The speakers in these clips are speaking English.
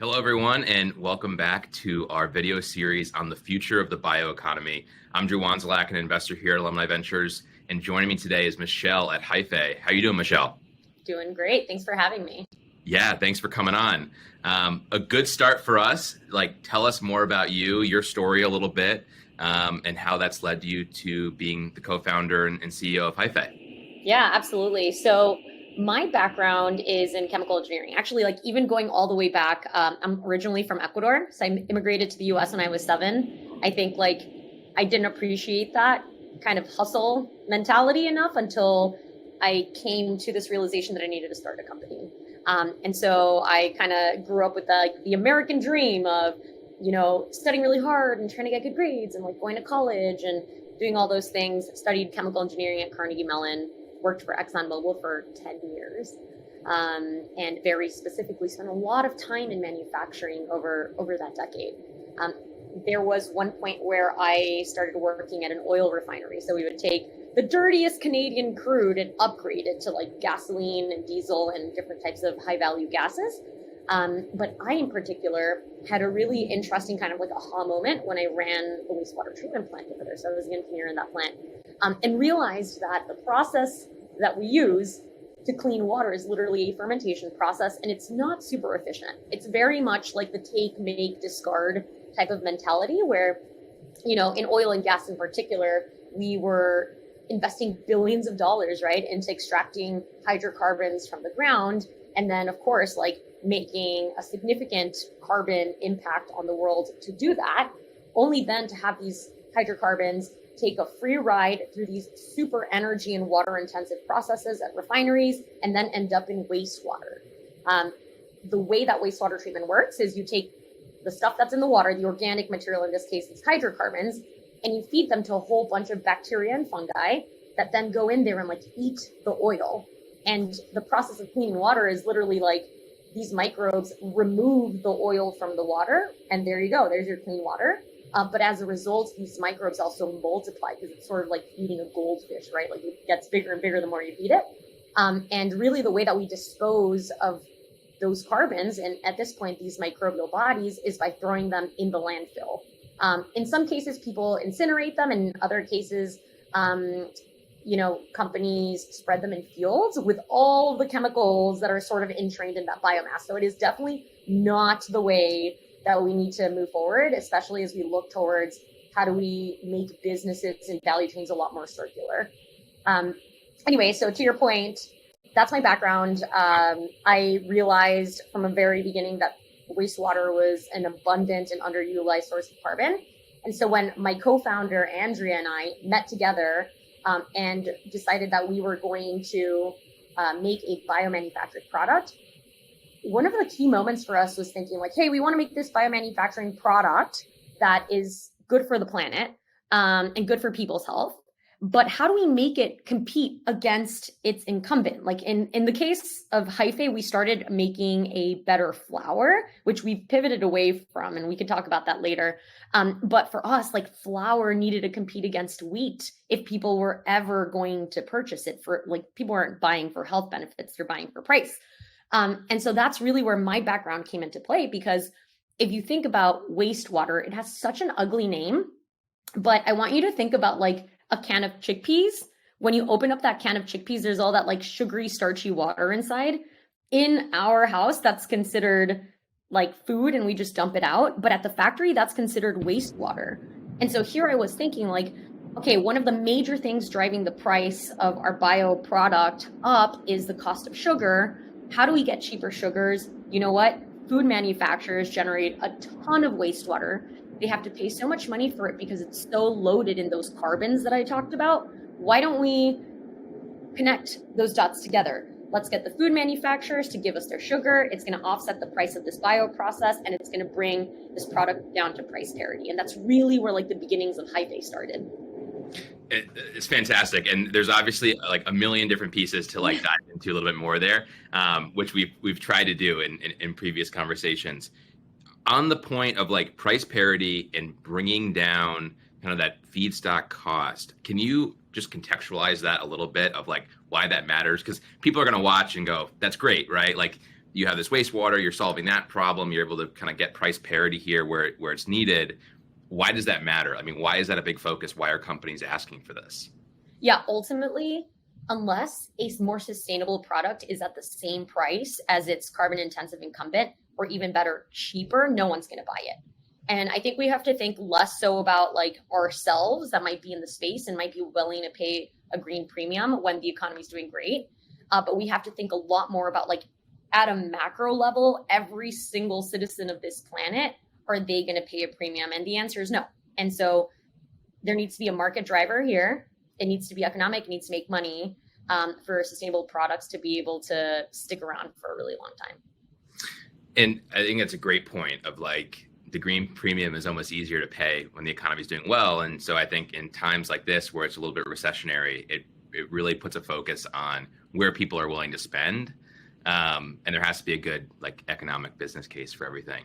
Hello, everyone, and welcome back to our video series on the future of the bioeconomy. I'm Drew Wanzelak, an investor here at Alumni Ventures, and joining me today is Michelle at Hyfé. How you doing, Michelle? Doing great. Thanks for having me. Yeah, thanks for coming on. A good start for us. Tell us more about you, your story a little bit, and how that's led you to being the co-founder and CEO of Hyfé. Yeah, absolutely. So my background is in chemical engineering. Actually, even going all the way back, I'm originally from Ecuador. So I immigrated to the US when I was 7. I think I didn't appreciate that kind of hustle mentality enough until I came to this realization that I needed to start a company. And so I kind of grew up with the American dream of, studying really hard and trying to get good grades and going to college and doing all those things. Studied chemical engineering at Carnegie Mellon, worked for ExxonMobil for 10 years, and very specifically spent a lot of time in manufacturing over that decade. There was one point where I started working at an oil refinery. So we would take the dirtiest Canadian crude and upgrade it to gasoline and diesel and different types of high value gases. But I, in particular, had a really interesting kind of aha moment when I ran the wastewater treatment plant over there. So I was the engineer in that plant, and realized that the process that we use to clean water is literally a fermentation process, and it's not super efficient. It's very much like the take, make, discard type of mentality where, in oil and gas in particular, we were investing billions of dollars, right, into extracting hydrocarbons from the ground. And then, of course, making a significant carbon impact on the world to do that, only then to have these hydrocarbons take a free ride through these super energy and water intensive processes at refineries and then end up in wastewater. The way that wastewater treatment works is you take the stuff that's in the water, the organic material, in this case, it's hydrocarbons, and you feed them to a whole bunch of bacteria and fungi that then go in there and eat the oil. And the process of cleaning water is literally these microbes remove the oil from the water, and there you go, there's your clean water. But as a result, these microbes also multiply because it's sort of like feeding a goldfish, right? It gets bigger and bigger the more you feed it. And really the way that we dispose of those carbons, and at this point, these microbial bodies, is by throwing them in the landfill. In some cases, people incinerate them. In other cases, companies spread them in fields with all the chemicals that are sort of entrained in that biomass. So it is definitely not the way that we need to move forward, especially as we look towards how do we make businesses and value chains a lot more circular. Anyway, so to your point, that's my background. I realized from a very beginning that wastewater was an abundant and underutilized source of carbon. And so when my co-founder, Andrea, and I met together and decided that we were going to make a biomanufactured product, one of the key moments for us was thinking hey, we want to make this biomanufacturing product that is good for the planet and good for people's health. But how do we make it compete against its incumbent? In the case of Hyfé, we started making a better flour, which we pivoted away from, and we could talk about that later. But for us, flour needed to compete against wheat if people were ever going to purchase it for people aren't buying for health benefits, they're buying for price. And so that's really where my background came into play, because if you think about wastewater, it has such an ugly name, but I want you to think about a can of chickpeas. When you open up that can of chickpeas, there's all that sugary, starchy water inside. In our house, that's considered food and we just dump it out. But at the factory, that's considered wastewater. And so here I was thinking okay, one of the major things driving the price of our bio product up is the cost of sugar. How do we get cheaper sugars? You know what? Food manufacturers generate a ton of wastewater. They have to pay so much money for it because it's so loaded in those carbons that I talked about. Why don't we connect those dots together? Let's get the food manufacturers to give us their sugar. It's going to offset the price of this bio process, and it's going to bring this product down to price parity. And that's really where the beginnings of Hyfé started. It's fantastic, and there's obviously a million different pieces to dive into a little bit more there, which we've tried to do in previous conversations. On the point of price parity and bringing down kind of that feedstock cost, can you just contextualize that a little bit of why that matters? Because people are going to watch and go, "That's great, right?" you have this wastewater, you're solving that problem, you're able to kind of get price parity here where it's needed. Why does that matter? I mean, why is that a big focus? Why are companies asking for this? Yeah, ultimately, unless a more sustainable product is at the same price as its carbon intensive incumbent, or even better, cheaper, no one's going to buy it. And I think we have to think less so about like ourselves that might be in the space and might be willing to pay a green premium when the economy is doing great. But we have to think a lot more about like at a macro level, every single citizen of this planet, are they going to pay a premium? And the answer is no. And so there needs to be a market driver here. It needs to be economic, it needs to make money for sustainable products to be able to stick around for a really long time. And I think that's a great point of like the green premium is almost easier to pay when the economy is doing well. And so I think in times like this, where it's a little bit recessionary, it really puts a focus on where people are willing to spend. And there has to be a good like economic business case for everything.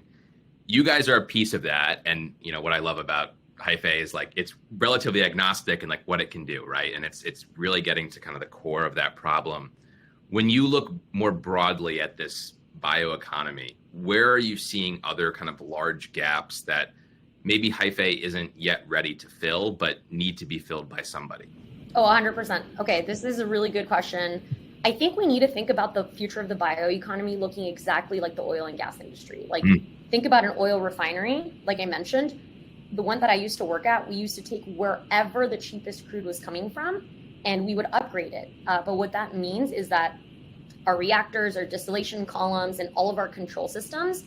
You guys are a piece of that. And you know what I love about Hyfé is like it's relatively agnostic in like what it can do, right? And it's really getting to kind of the core of that problem. When you look more broadly at this bioeconomy, where are you seeing other kind of large gaps that maybe Hyfé isn't yet ready to fill, but need to be filled by somebody? Oh, 100%. Okay, this is a really good question. I think we need to think about the future of the bioeconomy looking exactly like the oil and gas industry. Like think about an oil refinery, like I mentioned. The one that I used to work at, we used to take wherever the cheapest crude was coming from and we would upgrade it. But what that means is that our reactors, our distillation columns, and all of our control systems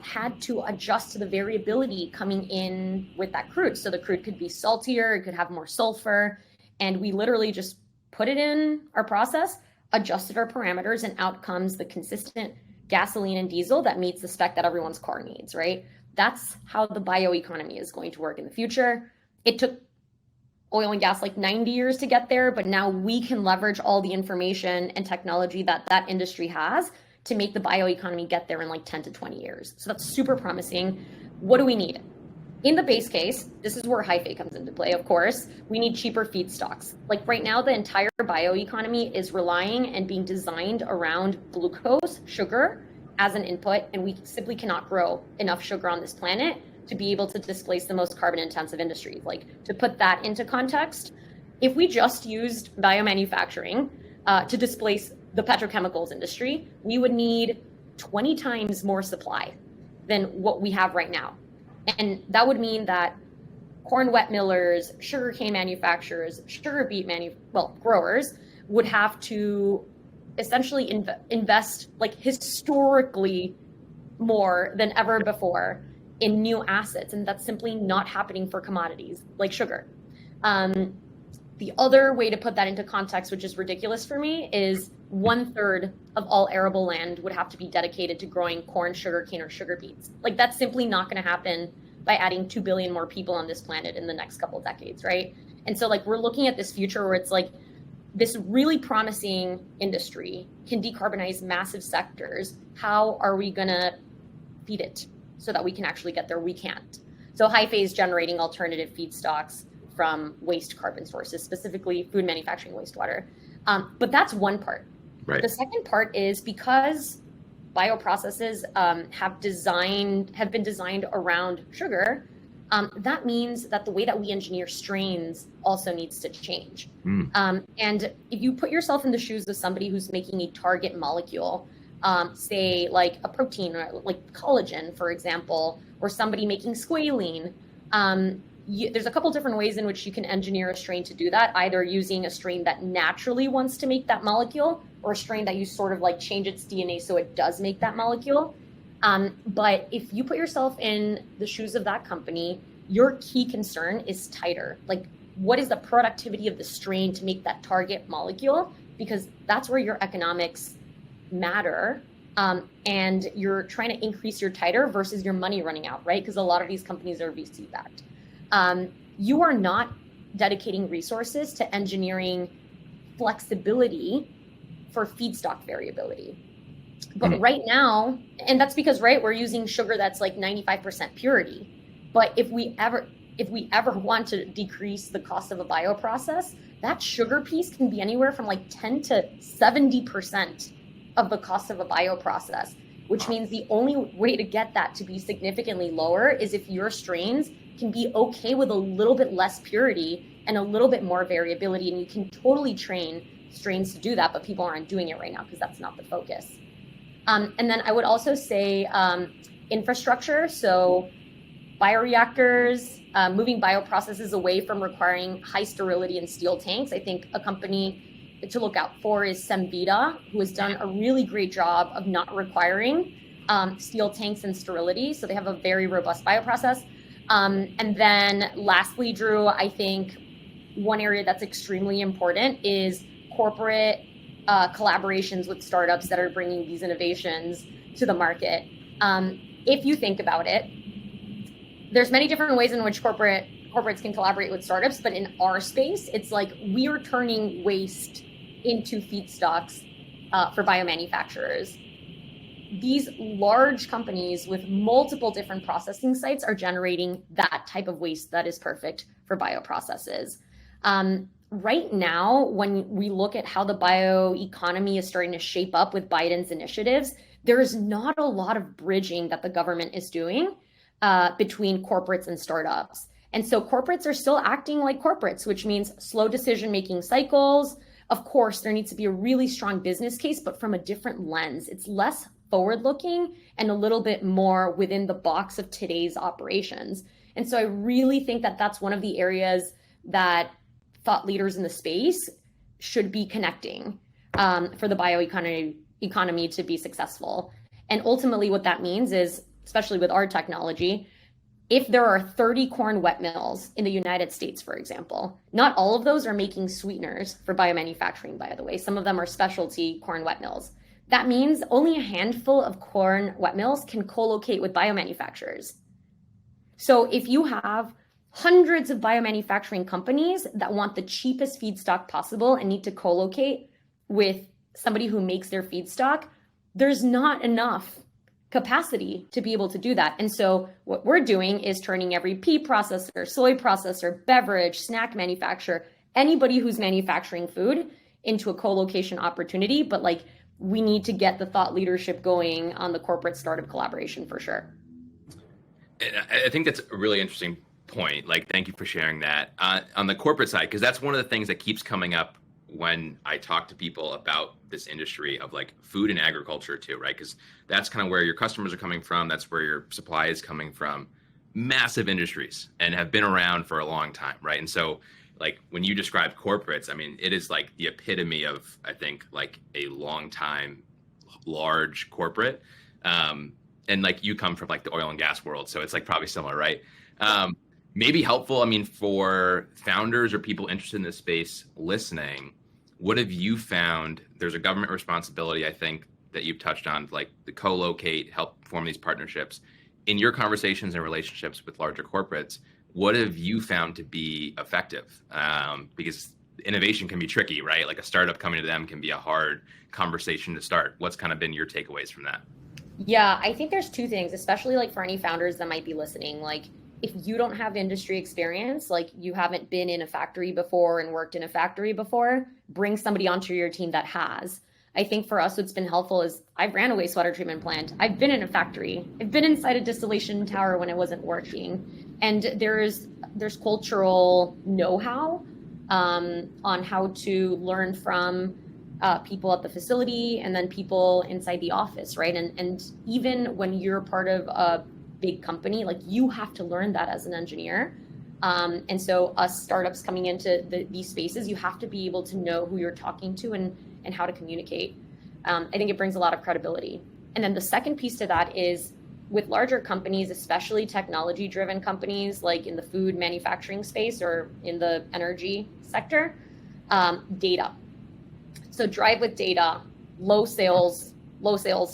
had to adjust to the variability coming in with that crude. So the crude could be saltier, it could have more sulfur, and we literally just put it in our process, adjusted our parameters, and out comes the consistent gasoline and diesel that meets the spec that everyone's car needs, right? That's how the bioeconomy is going to work in the future. It took oil and gas like 90 years to get there, but now we can leverage all the information and technology that that industry has to make the bioeconomy get there in like 10 to 20 years. So that's super promising. What do we need? In the base case, this is where Hyfé comes into play, of course. We need cheaper feedstocks. Like right now, the entire bioeconomy is relying and being designed around glucose, sugar, as an input, and we simply cannot grow enough sugar on this planet to be able to displace the most carbon intensive industries. Like to put that into context, if we just used biomanufacturing to displace the petrochemicals industry, we would need 20 times more supply than what we have right now. And that would mean that corn wet millers, sugarcane manufacturers, sugar beet growers would have to essentially invest like historically more than ever before in new assets. And that's simply not happening for commodities like sugar. The other way to put that into context, which is ridiculous for me, is 1/3 of all arable land would have to be dedicated to growing corn, sugarcane, or sugar beets. Like that's simply not going to happen by adding 2 billion more people on this planet in the next couple of decades, right? And so like we're looking at this future where it's like this really promising industry can decarbonize massive sectors. How are we going to feed it so that we can actually get there? We can't. So Hyfé is generating alternative feedstocks from waste carbon sources, specifically food manufacturing wastewater. But that's one part. Right. The second part is because bioprocesses have been designed around sugar, that means that the way that we engineer strains also needs to change. And if you put yourself in the shoes of somebody who's making a target molecule, say like a protein or like collagen, for example, or somebody making squalene, there's a couple different ways in which you can engineer a strain to do that, either using a strain that naturally wants to make that molecule or a strain that you sort of like change its DNA so it does make that molecule. But if you put yourself in the shoes of that company, your key concern is titer. Like, what is the productivity of the strain to make that target molecule? Because that's where your economics matter. And you're trying to increase your titer versus your money running out, right? Because a lot of these companies are VC backed. You are not dedicating resources to engineering flexibility for feedstock variability. But right now, and that's because, right, we're using sugar that's like 95% purity. But if we ever want to decrease the cost of a bioprocess, that sugar piece can be anywhere from like 10 to 70% of the cost of a bioprocess, which means the only way to get that to be significantly lower is if your strains can be okay with a little bit less purity and a little bit more variability. And you can totally train strains to do that, but people aren't doing it right now because that's not the focus. And then I would also say infrastructure. So bioreactors, moving bioprocesses away from requiring high sterility and steel tanks. I think a company to look out for is Semvita, who has done a really great job of not requiring steel tanks and sterility. So they have a very robust bioprocess. And then lastly, Drew, I think one area that's extremely important is corporate collaborations with startups that are bringing these innovations to the market. If you think about it, there's many different ways in which corporates can collaborate with startups, but in our space, it's like we are turning waste into feedstocks for biomanufacturers. These large companies with multiple different processing sites are generating that type of waste that is perfect for bioprocesses. Right now, when we look at how the bioeconomy is starting to shape up with Biden's initiatives, there is not a lot of bridging that the government is doing between corporates and startups. And so corporates are still acting like corporates, which means slow decision-making cycles. Of course, there needs to be a really strong business case, but from a different lens. It's less forward-looking and a little bit more within the box of today's operations. And so I really think that that's one of the areas that thought leaders in the space should be connecting for the bioeconomy to be successful. And ultimately what that means is, especially with our technology, if there are 30 corn wet mills in the United States, for example, not all of those are making sweeteners for biomanufacturing, by the way. Some of them are specialty corn wet mills. That means only a handful of corn wet mills can co-locate with biomanufacturers. So if you have hundreds of biomanufacturing companies that want the cheapest feedstock possible and need to co-locate with somebody who makes their feedstock, there's not enough capacity to be able to do that. And so what we're doing is turning every pea processor, soy processor, beverage, snack manufacturer, anybody who's manufacturing food into a co-location opportunity. But like, we need to get the thought leadership going on the corporate startup collaboration for sure. And I think that's a really interesting point. Like, thank you for sharing that on the corporate side, because that's one of the things that keeps coming up when I talk to people about this industry of like food and agriculture too, right? Because that's kind of where your customers are coming from. That's where your supply is coming from. Massive industries and have been around for a long time, right? And so like when you describe corporates, I mean, it is like the epitome of, I think, like a long time, large corporate. And like you come from like the oil and gas world. So it's like probably similar, right? Maybe helpful, I mean, for founders or people interested in this space listening, what have you found? There's a government responsibility, I think, that you've touched on, like the co-locate, help form these partnerships. In your conversations and relationships with larger corporates, what have you found to be effective? Because innovation can be tricky, right? Like a startup coming to them can be a hard conversation to start. What's kind of been your takeaways from that? Yeah, I think there's two things, especially like for any founders that might be listening. Like, if you don't have industry experience, like you haven't been in a factory before and worked in a factory before, bring somebody onto your team that has. I think for us, what's been helpful is I've ran a wastewater treatment plant. I've been in a factory. I've been inside a distillation tower when it wasn't working. And there's cultural know-how on how to learn from people at the facility and then people inside the office, right? And even when you're part of a big company, like you have to learn that as an engineer. And so us startups coming into these spaces, you have to be able to know who you're talking to and how to communicate. I think it brings a lot of credibility. And then the second piece to that is with larger companies, especially technology-driven companies like in the food manufacturing space or in the energy sector, data. So drive with data, low sales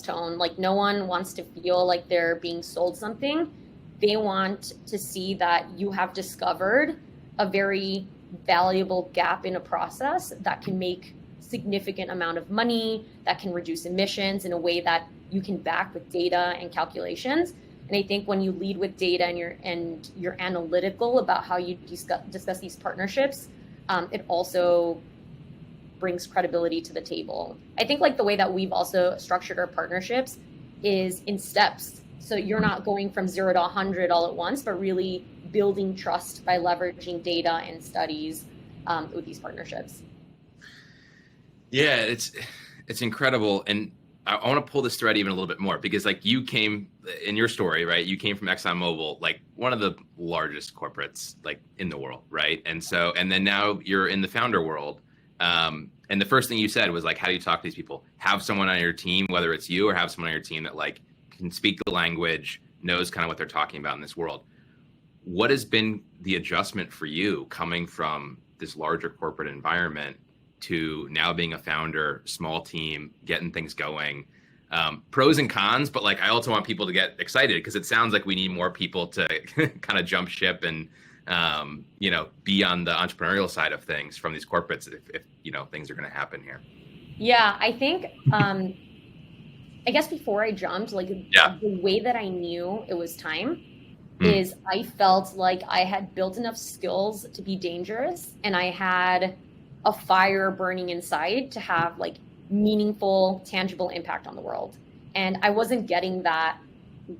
tone. Like no one wants to feel like they're being sold something. They want to see that you have discovered a very valuable gap in a process that can make significant amount of money, that can reduce emissions in a way that you can back with data and calculations. And I think when you lead with data and you're analytical about how you discuss these partnerships, it also brings credibility to the table. I think like the way that we've also structured our partnerships is in steps. So you're not going from 0 to 100 all at once, but really building trust by leveraging data and studies with these partnerships. Yeah, it's incredible. And I want to pull this thread even a little bit more because like you came in your story, right? You came from ExxonMobil, like one of the largest corporates like in the world, right? And then now you're in the founder world. And the first thing you said was like, how do you talk to these people? Have someone on your team, whether it's you or have someone on your team that like can speak the language, knows kind of what they're talking about in this world. What has been the adjustment for you coming from this larger corporate environment to now being a founder, small team, getting things going? Pros and cons, but like I also want people to get excited because it sounds like we need more people to kind of jump ship and be on the entrepreneurial side of things from these corporates if things are going to happen here. Yeah, I think I guess before I jumped, like the way that I knew it was time is I felt like I had built enough skills to be dangerous and I had a fire burning inside to have like meaningful, tangible impact on the world. And I wasn't getting that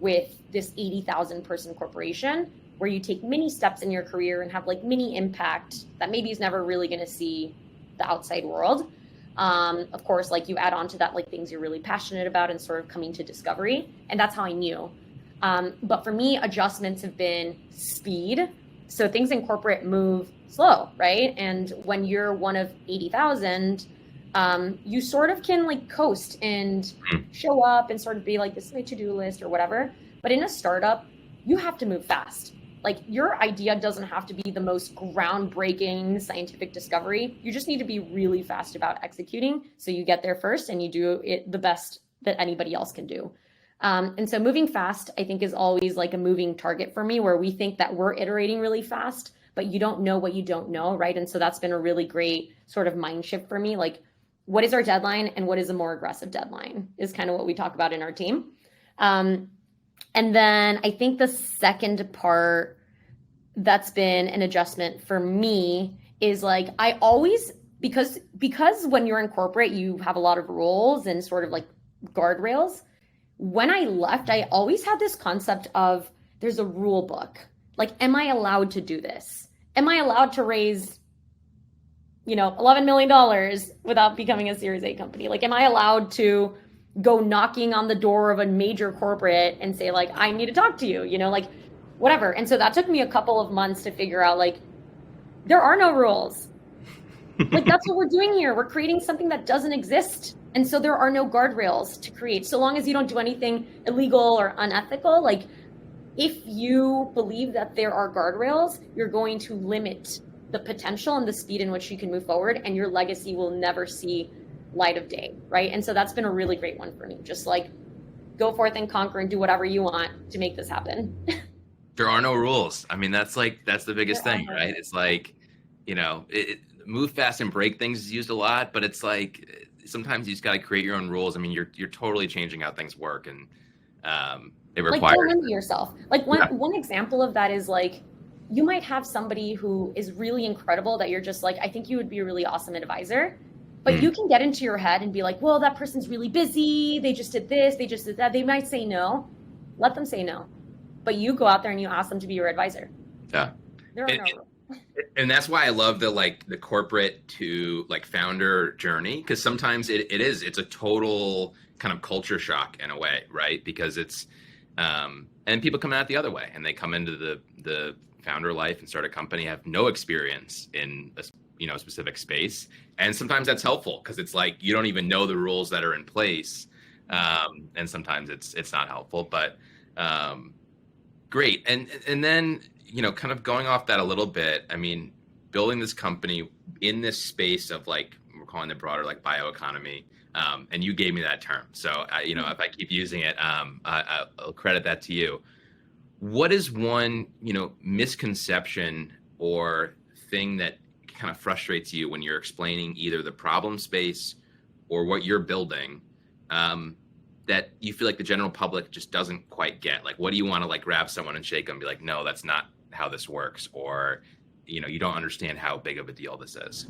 with this 80,000 person corporation where you take many steps in your career and have like mini impact that maybe is never really going to see the outside world. Of course, like you add on to that, like things you're really passionate about and sort of coming to discovery. And that's how I knew. But for me, adjustments have been speed. So things in corporate move slow, right? And when you're one of 80,000, you sort of can like coast and show up and sort of be like, this is my to-do list or whatever. But in a startup, you have to move fast. Like your idea doesn't have to be the most groundbreaking scientific discovery. You just need to be really fast about executing. So you get there first and you do it the best that anybody else can do. And so moving fast, I think, is always like a moving target for me where we think that we're iterating really fast, but you don't know what you don't know, right? And so that's been a really great sort of mind shift for me. Like, what is our deadline and what is a more aggressive deadline is kind of what we talk about in our team. And then I think the second part that's been an adjustment for me is like, I always, because when you're in corporate, you have a lot of rules and sort of like guardrails. When I left, I always had this concept of there's a rule book. Like, am I allowed to do this? Am I allowed to raise, $11 million without becoming a Series A company? Like, am I allowed to go knocking on the door of a major corporate and say, like, I need to talk to you, like whatever. And so that took me a couple of months to figure out, like, there are no rules. Like, that's what we're doing here. We're creating something that doesn't exist. And so there are no guardrails to create. So long as you don't do anything illegal or unethical, like if you believe that there are guardrails, you're going to limit the potential and the speed in which you can move forward, and your legacy will never see light of day, right? And so that's been a really great one for me. Just like go forth and conquer and do whatever you want to make this happen. There are no rules. I mean, that's the biggest thing, right? It's like, move fast and break things is used a lot, but it's like sometimes you just got to create your own rules. I mean, you're totally changing how things work, and it requires like don't limit yourself. Like one example of that is like you might have somebody who is really incredible that you're just like, I think you would be a really awesome advisor. But you can get into your head and be like, well, that person's really busy. They just did this. They just did that. They might say no. Let them say no. But you go out there and you ask them to be your advisor. Yeah. There are no rules. And that's why I love the corporate to like founder journey, because sometimes it's a total kind of culture shock in a way, right? Because it's and people come out the other way and they come into the founder life and start a company, have no experience in a specific space, and sometimes that's helpful because it's like you don't even know the rules that are in place, and sometimes it's not helpful, but great. And then kind of going off that a little bit, I mean, building this company in this space of like we're calling it broader like bioeconomy, and you gave me that term, so if I keep using it, I'll credit that to you. What is one misconception or thing that kind of frustrates you when you're explaining either the problem space or what you're building, that you feel like the general public just doesn't quite get? Like, what do you want to like grab someone and shake them and be like, no, that's not how this works, or you don't understand how big of a deal this is?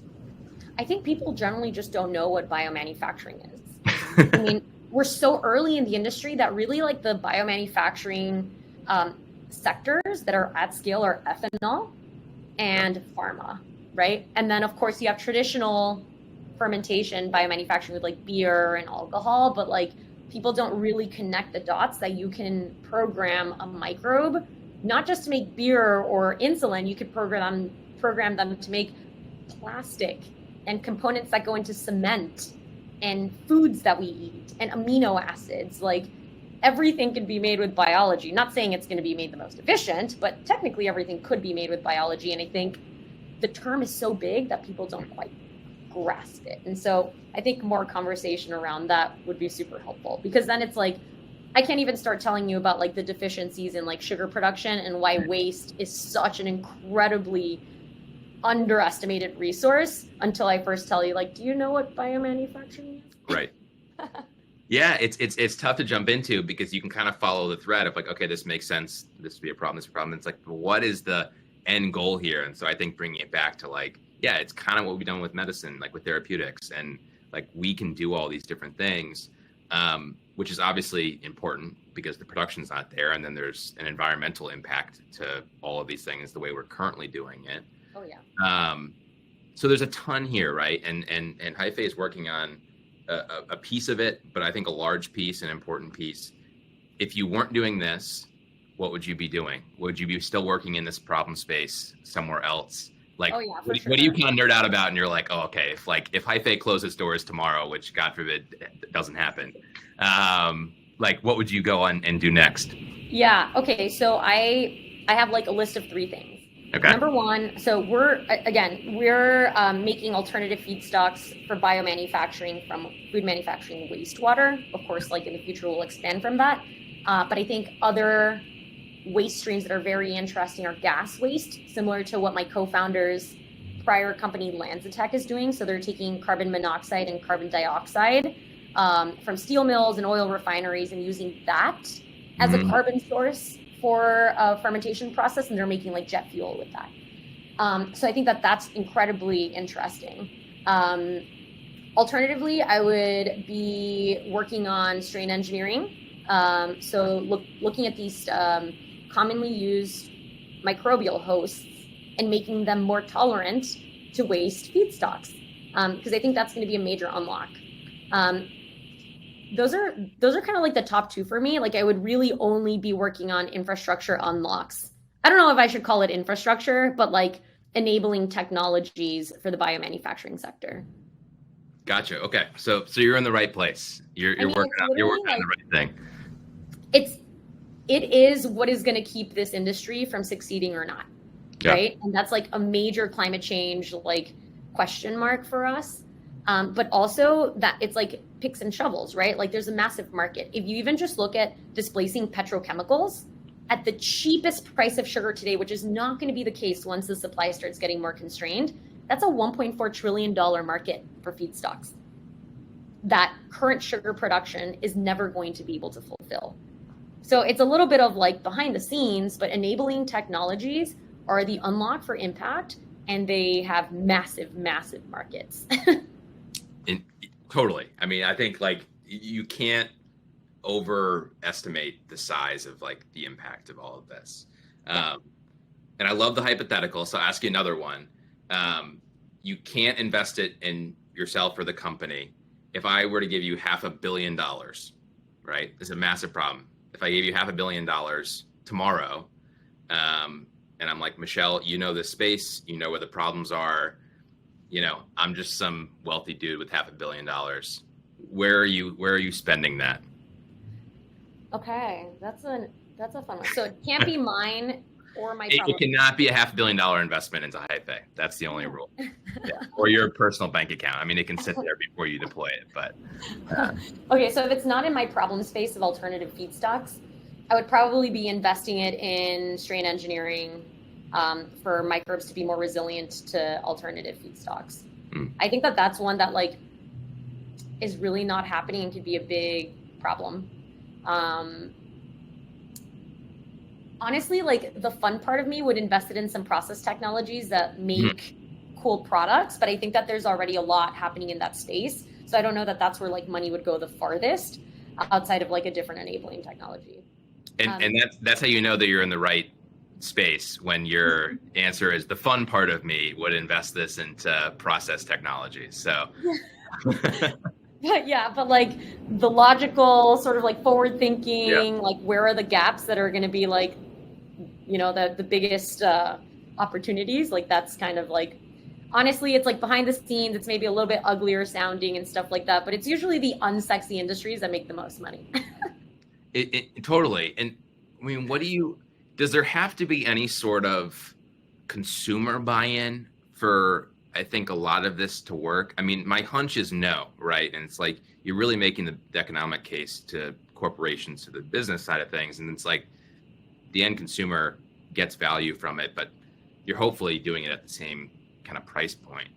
I think people generally just don't know what biomanufacturing is. I mean, we're so early in the industry that really like the biomanufacturing sectors that are at scale are ethanol and pharma, right? And then of course you have traditional fermentation biomanufacturing with like beer and alcohol, but like people don't really connect the dots that you can program a microbe, not just to make beer or insulin, you could program them to make plastic and components that go into cement and foods that we eat and amino acids. Like everything can be made with biology. Not saying it's going to be made the most efficient, but technically everything could be made with biology. And I think the term is so big that people don't quite grasp it. And so I think more conversation around that would be super helpful, because then it's like, I can't even start telling you about like the deficiencies in like sugar production and why waste is such an incredibly underestimated resource until I first tell you, like, do you know what biomanufacturing is? Right. Yeah, it's tough to jump into because you can kind of follow the thread of like, okay, this makes sense. This would be a problem. This is a problem. It's like, well, what is the end goal here? And so I think bringing it back to like, yeah, it's kind of what we've done with medicine, like with therapeutics, and like we can do all these different things, which is obviously important because the production's not there, and then there's an environmental impact to all of these things the way we're currently doing it. Oh yeah. So there's a ton here, right? And Hyfé is working on a piece of it, but I think a large piece, an important piece. If you weren't doing this, what would you be doing? Would you be still working in this problem space somewhere else? Like, oh, yeah, what do you kind of nerd out about? And you're like, oh, okay, if Hyfé closes doors tomorrow, which God forbid doesn't happen, like what would you go on and do next? Yeah. Okay. So I have like a list of 3 things. Okay. Number one, so we're making alternative feedstocks for biomanufacturing from food manufacturing wastewater. Of course, like in the future, we'll expand from that. But I think other waste streams that are very interesting are gas waste, similar to what my co-founder's prior company Lanzatech is doing. So they're taking carbon monoxide and carbon dioxide from steel mills and oil refineries and using that as a carbon source for a fermentation process, and they're making like jet fuel with that. So I think that's incredibly interesting. Alternatively, I would be working on strain engineering. So looking at these commonly used microbial hosts and making them more tolerant to waste feedstocks, because I think that's going to be a major unlock. Those are kind of like the top 2 for me. Like I would really only be working on infrastructure unlocks. I don't know if I should call it infrastructure, but like enabling technologies for the biomanufacturing sector. Gotcha. Okay. So you're in the right place. You're working on the right thing. It is what is going to keep this industry from succeeding or not. Yeah. Right. And that's like a major climate change, like question mark for us. But also that it's like picks and shovels, right? Like there's a massive market. If you even just look at displacing petrochemicals at the cheapest price of sugar today, which is not going to be the case once the supply starts getting more constrained, that's a $1.4 trillion market for feedstocks that current sugar production is never going to be able to fulfill. So it's a little bit of like behind the scenes, but enabling technologies are the unlock for impact, and they have massive, massive markets. Totally. I mean, I think like you can't overestimate the size of like the impact of all of this. And I love the hypothetical. So I'll ask you another one. You can't invest it in yourself or the company. If I were to give you $500 million, right? It's a massive problem. If I gave you $500 million tomorrow, and I'm like, Michelle, you know this space, you know where the problems are. You know, I'm just some wealthy dude with $500 million. Where are you spending that? Okay, that's a fun one. So it can't be mine or my problem. It cannot be a $500 million investment into Hyfé. That's the only rule. Yeah. Or your personal bank account. I mean, it can sit there before you deploy it, but. Okay, so if it's not in my problem space of alternative feedstocks, I would probably be investing it in strain engineering for microbes to be more resilient to alternative feedstocks. I think that's one that like is really not happening and could be a big problem. Honestly, like the fun part of me would invest it in some process technologies that make cool products, but I think that there's already a lot happening in that space. So I don't know that that's where like money would go the farthest outside of like a different enabling technology. And that's how you know that you're in the right space, when your answer is the fun part of me would invest this into process technologies. So but like the logical sort of like forward thinking, like where are the gaps that are going to be like, the biggest opportunities? Like that's kind of like, honestly, it's like behind the scenes, it's maybe a little bit uglier sounding and stuff like that, but it's usually the unsexy industries that make the most money. it totally. And I mean, does there have to be any sort of consumer buy-in for, I think, a lot of this to work? I mean, my hunch is no, right? And it's like, you're really making the economic case to corporations, to the business side of things. And it's like the end consumer gets value from it, but you're hopefully doing it at the same kind of price point.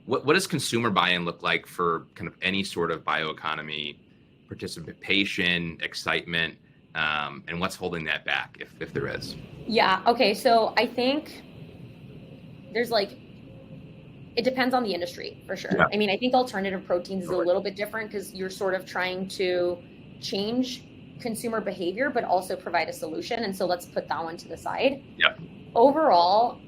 What does consumer buy-in look like for kind of any sort of bioeconomy participation, excitement, and what's holding that back, if there is? Yeah. Okay. So I think there's like, it depends on the industry for sure. Yeah. I mean, I think alternative proteins is a little bit different because you're sort of trying to change consumer behavior, but also provide a solution. And so let's put that one to the side. Yeah. Overall,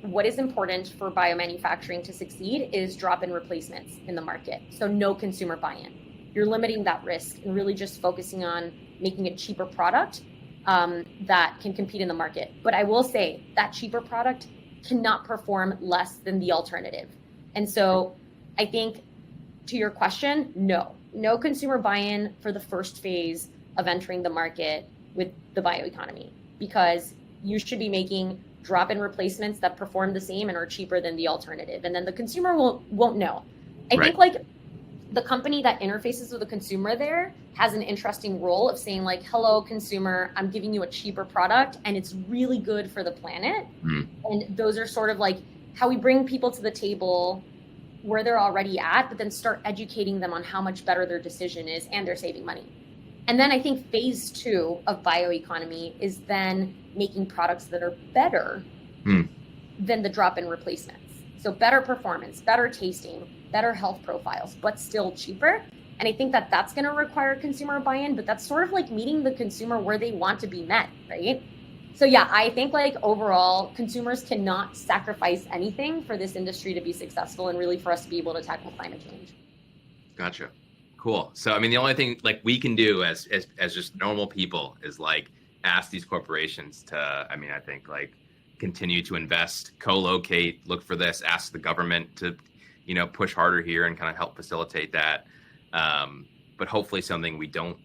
what is important for biomanufacturing to succeed is drop-in replacements in the market. So no consumer buy-in. You're limiting that risk and really just focusing on making a cheaper product that can compete in the market. But I will say that cheaper product cannot perform less than the alternative. And so I think, to your question, no consumer buy-in for the first phase of entering the market with the bioeconomy, because you should be making drop-in replacements that perform the same and are cheaper than the alternative. And then the consumer won't know. I think like the company that interfaces with the consumer there has an interesting role of saying like, hello, consumer, I'm giving you a cheaper product and it's really good for the planet. And those are sort of like how we bring people to the table where they're already at, but then start educating them on how much better their decision is and they're saving money. And then I think phase 2 of bioeconomy is then making products that are better than the drop-in replacements. So better performance, better tasting, better health profiles, but still cheaper. And I think that that's going to require consumer buy-in, but that's sort of like meeting the consumer where they want to be met, right? So yeah, I think like overall consumers cannot sacrifice anything for this industry to be successful and really for us to be able to tackle climate change. Gotcha. Cool. So, I mean, the only thing like we can do as just normal people is like ask these corporations to, I mean, I think like continue to invest, co-locate, look for this, ask the government to, push harder here and kind of help facilitate that. But hopefully something we don't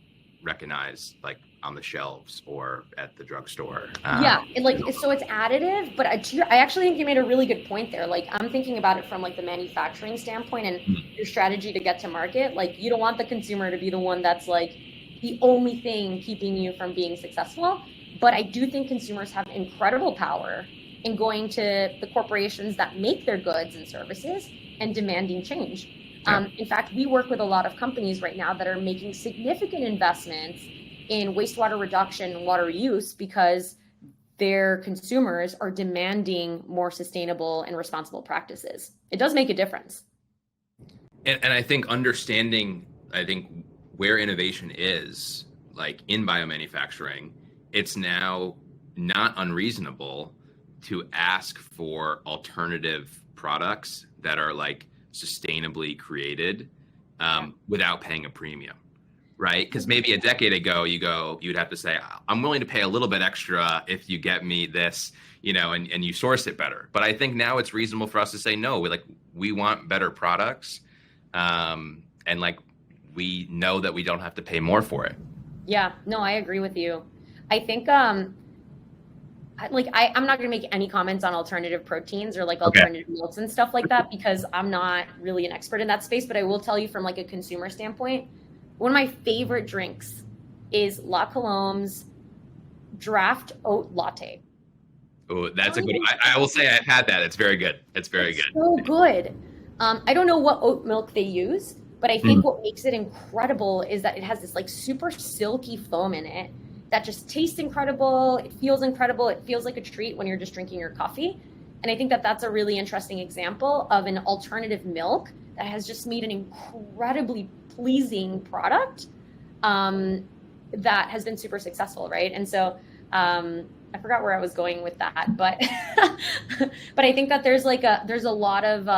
recognize like on the shelves or at the drugstore. So it's additive, but I actually think you made a really good point there. Like I'm thinking about it from like the manufacturing standpoint and your strategy to get to market. Like you don't want the consumer to be the one that's like the only thing keeping you from being successful. But I do think consumers have incredible power in going to the corporations that make their goods and services and demanding change. In fact, we work with a lot of companies right now that are making significant investments in wastewater reduction and water use because their consumers are demanding more sustainable and responsible practices. It does make a difference. And I think understanding, where innovation is, like in biomanufacturing, it's now not unreasonable to ask for alternative products that are like sustainably created without paying a premium. Right? Because maybe a decade ago, you'd have to say, I'm willing to pay a little bit extra if you get me this, and you source it better. But I think now it's reasonable for us to say, no, we want better products. And like, we know that we don't have to pay more for it. Yeah, no, I agree with you. I think, I'm not going to make any comments on alternative proteins or like alternative milks and stuff like that, because I'm not really an expert in that space, but I will tell you from like a consumer standpoint, one of my favorite drinks is La Colombe's draft oat latte. Oh, that's a good one. I will say I've had that. It's very good. It's good. So good. I don't know what oat milk they use, but I think what makes it incredible is that it has this like super silky foam in it that just tastes incredible. It feels incredible. It feels like a treat when you're just drinking your coffee. And I think that that's a really interesting example of an alternative milk that has just made an incredibly pleasing product that has been super successful, right? And so I forgot where I was going with that, but but I think that there's a lot of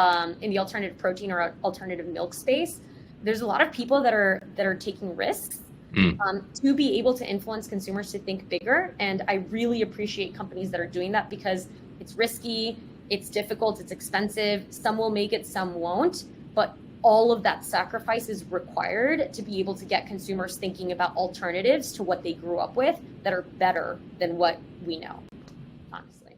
in the alternative protein or alternative milk space, there's a lot of people that are taking risks to be able to influence consumers to think bigger. And I really appreciate companies that are doing that because it's risky, it's difficult, it's expensive. Some will make it, some won't. But all of that sacrifice is required to be able to get consumers thinking about alternatives to what they grew up with that are better than what we know, honestly.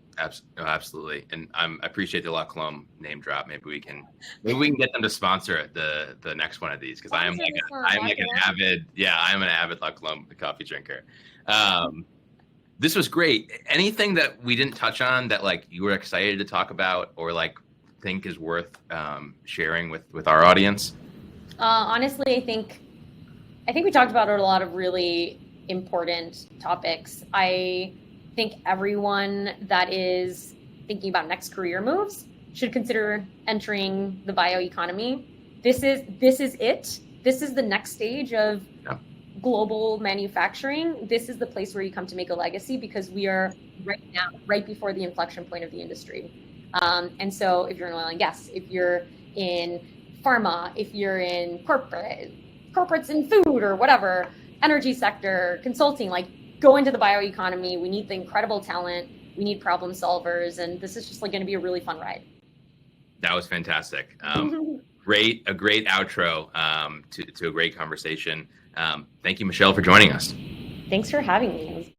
Absolutely. And I appreciate the La Colombe name drop. Maybe we can get them to sponsor the next one of these, because I'm an avid La Colombe coffee drinker. This was great. Anything that we didn't touch on that like you were excited to talk about or like think is worth sharing with our audience? Honestly, I think we talked about a lot of really important topics. I think everyone that is thinking about next career moves should consider entering the bioeconomy. This is it. This is the next stage of global manufacturing. This is the place where you come to make a legacy, because we are right before the inflection point of the industry. And so if you're in oil and gas, if you're in pharma, if you're in corporates in food or whatever, energy sector, consulting, like go into the bioeconomy. We need the incredible talent. We need problem solvers. And this is just like going to be a really fun ride. That was fantastic. A great outro to a great conversation. Thank you, Michelle, for joining us. Thanks for having me.